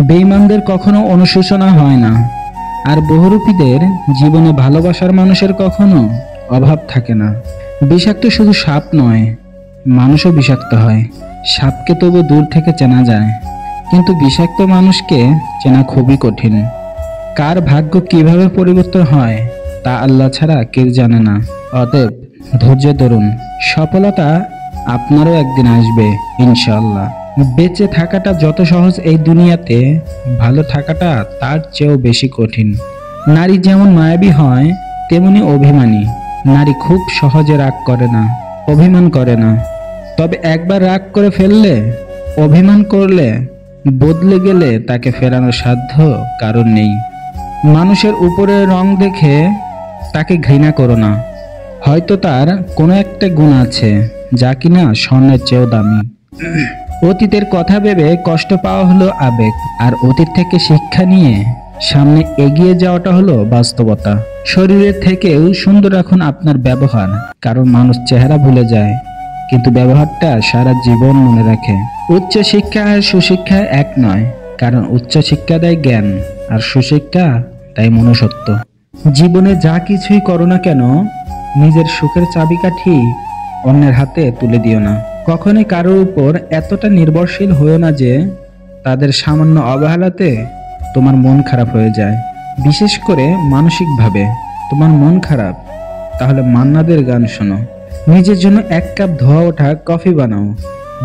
বেঈমানদের কখনো অনুশোচনা হয় না, আর বহুরূপীদের জীবনে ভালোবাসার মানুষের কখনো অভাব থাকে না। বিষাক্ত শুধু সাপ নয়, মানুষও বিষাক্ত হয়। সাপকে তবু দূর থেকে চেনা যায়, কিন্তু বিষাক্ত মানুষকে চেনা খুবই কঠিন। কার ভাগ্য কিভাবে পরিবর্তন হয় তা আল্লাহ ছাড়া কেউ জানে না। অতএব ধৈর্য ধরুন, সফলতা আপনারও একদিন আসবে ইনশাআল্লাহ। বেঁচে থাকাটা যত সহজ এই দুনিয়াতে, ভালো থাকাটা তার চেয়েও বেশি কঠিন। নারী যেমন মায়াবী হয় তেমনি অভিমানী। নারী খুব সহজে রাগ করে না, অভিমান করে না। তবে একবার রাগ করে ফেললে, অভিমান করলে, বদলে গেলে তাকে ফেরানোর সাধ্য কারণ নেই। মানুষের উপরের রং দেখে তাকে ঘৃণা করো না। হয়তো তার কোনো একটা গুণ আছে যা কিনা স্বর্ণের চেয়েও দামি। অতীতের কথা ভেবে কষ্ট পাওয়া হলো আবেগ, আর অতীত থেকে শিক্ষা নিয়ে সামনে এগিয়ে যাওয়াটা হলো বাস্তবতা। শরীরের থেকেও সুন্দর রাখুন আপনার ব্যবহার, কারণ মানুষ চেহারা ভুলে যায় কিন্তু ব্যবহারটা সারা জীবন মনে রাখে। উচ্চ শিক্ষা আর সুশিক্ষা এক নয়, কারণ উচ্চ শিক্ষা দেয় জ্ঞান আর সুশিক্ষা তাই মনুষ্যত্ব। জীবনে যা কিছুই করো না কেন, নিজের সুখের চাবিকাঠি অন্যের হাতে তুলে দিও না। কখনোই কারোর উপর এতটা নির্ভরশীল হয়েও না যে তাদের সামান্য অবহেলাতে তোমার মন খারাপ হয়ে যায়। বিশেষ করে মানসিকভাবে তোমার মন খারাপ, তাহলে মান্নাদের গান শোনো। নিজের জন্য এক কাপ ধোয়া ওঠা কফি বানাও,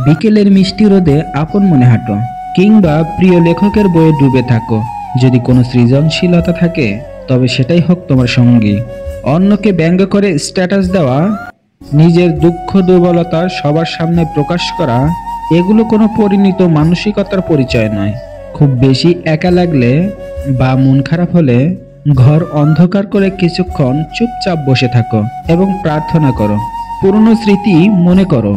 বিকেলের মিষ্টি রোদে আপন মনে হাঁটো, কিংবা প্রিয় লেখকের বইয়ে ডুবে থাকো। যদি কোনো সৃজনশীলতা থাকে তবে সেটাই হোক তোমার সঙ্গী। অন্যকে ব্যঙ্গ করে স্ট্যাটাস দেওয়া, নিজের দুঃখ দুর্বলতা সবার সামনে প্রকাশ করা, এগুলো কোনো পরিণত মানসিকতার পরিচয় নয়। খুব বেশি একা লাগলে বা মন খারাপ হলে ঘর অন্ধকার করে কিছুক্ষণ চুপচাপ বসে থাকো এবং প্রার্থনা করো। পুরনো স্মৃতি মনে করো,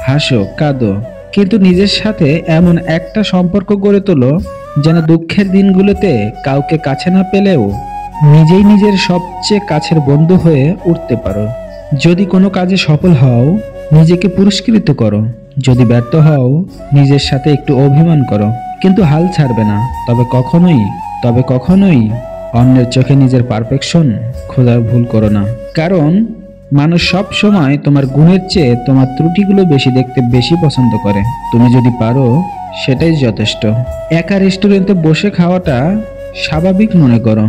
হাসো, কাঁদো, কিন্তু নিজের সাথে এমন একটা সম্পর্ক গড়ে তোলো যেন দুঃখের দিনগুলোতে কাউকে কাছে না পেলেও নিজেই নিজের সবচেয়ে কাছের বন্ধু হয়ে উঠতে পারো। যদি কোনো কাজে সফল হও, নিজেকে পুরস্কৃত করো। যদি ব্যর্থ হও, নিজের সাথে একটু অভিমান করো, কিন্তু হাল ছাড়বে না। তবে কখনোই অন্যের চোখে নিজের পারফেকশন খোঁজার ভুল করো না, কারণ মানুষ সব সময় তোমার গুণের চেয়ে তোমার ত্রুটিগুলো বেশি দেখতে বেশি পছন্দ করে। তুমি যদি পারো সেটাই যথেষ্ট। একা রেস্টুরেন্টে বসে খাওয়াটা স্বাভাবিক মনে করো,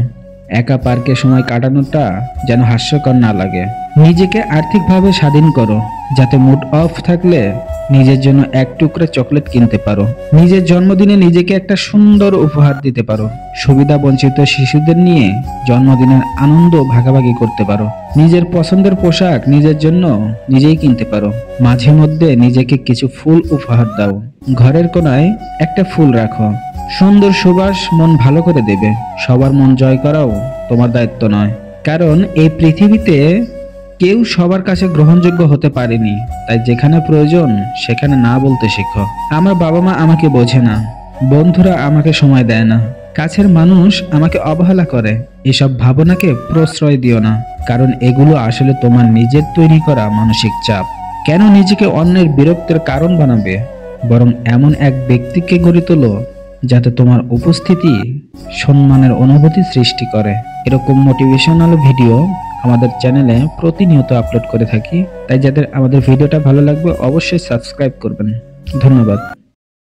একা পার্কে সময় কাটানোটা যেন হাস্যকর না লাগে। নিজেকে আর্থিকভাবে স্বাধীন করো, যাতে মুড অফ থাকলে নিজের জন্য এক টুকরা চকলেট কিনতে পারো। নিজের জন্মদিনে নিজেকে একটা সুন্দর উপহার দিতে পারো। সুবিধা বঞ্চিত শিশুদের নিয়ে জন্মদিনের আনন্দ ভাগাভাগি করতে পারো। নিজের পছন্দের পোশাক নিজের জন্য নিজেই কিনতে পারো। মাঝে মধ্যে নিজেকে কিছু ফুল উপহার দাও। ঘরের কোনায় একটা ফুল রাখো, সুন্দর সুবাস মন ভালো করে দেবে। সবার মন জয় করাও তোমার দায়িত্ব নয়, কারণ এই পৃথিবীতে কেউ সবার কাছে গ্রহণযোগ্য হতে পারেনি। তাই যেখানে প্রয়োজন সেখানে না বলতে শেখো। আমার বাবা মা আমাকে বোঝে না, বন্ধুরা আমাকে সময় দেয় না, কাছের মানুষ আমাকে অবহেলা করে, এসব ভাবনাকে প্রশ্রয় দিও না, কারণ এগুলো আসলে তোমার নিজের তৈরি করা মানসিক চাপ। কেন নিজেকে অন্যের বিরক্তের কারণ বানাবে? বরং এমন এক ব্যক্তিকে গড়ে তোলো যাতে তোমার উপস্থিতি সম্মানের অনুভূতি সৃষ্টি করে। এরকম মোটিভেশনাল ভিডিও আমাদের চ্যানেলে প্রতিনিয়ত আপলোড করে থাকি, তাই যাদের আমাদের ভিডিওটা ভালো লাগবে অবশ্যই সাবস্ক্রাইব করবেন। ধন্যবাদ।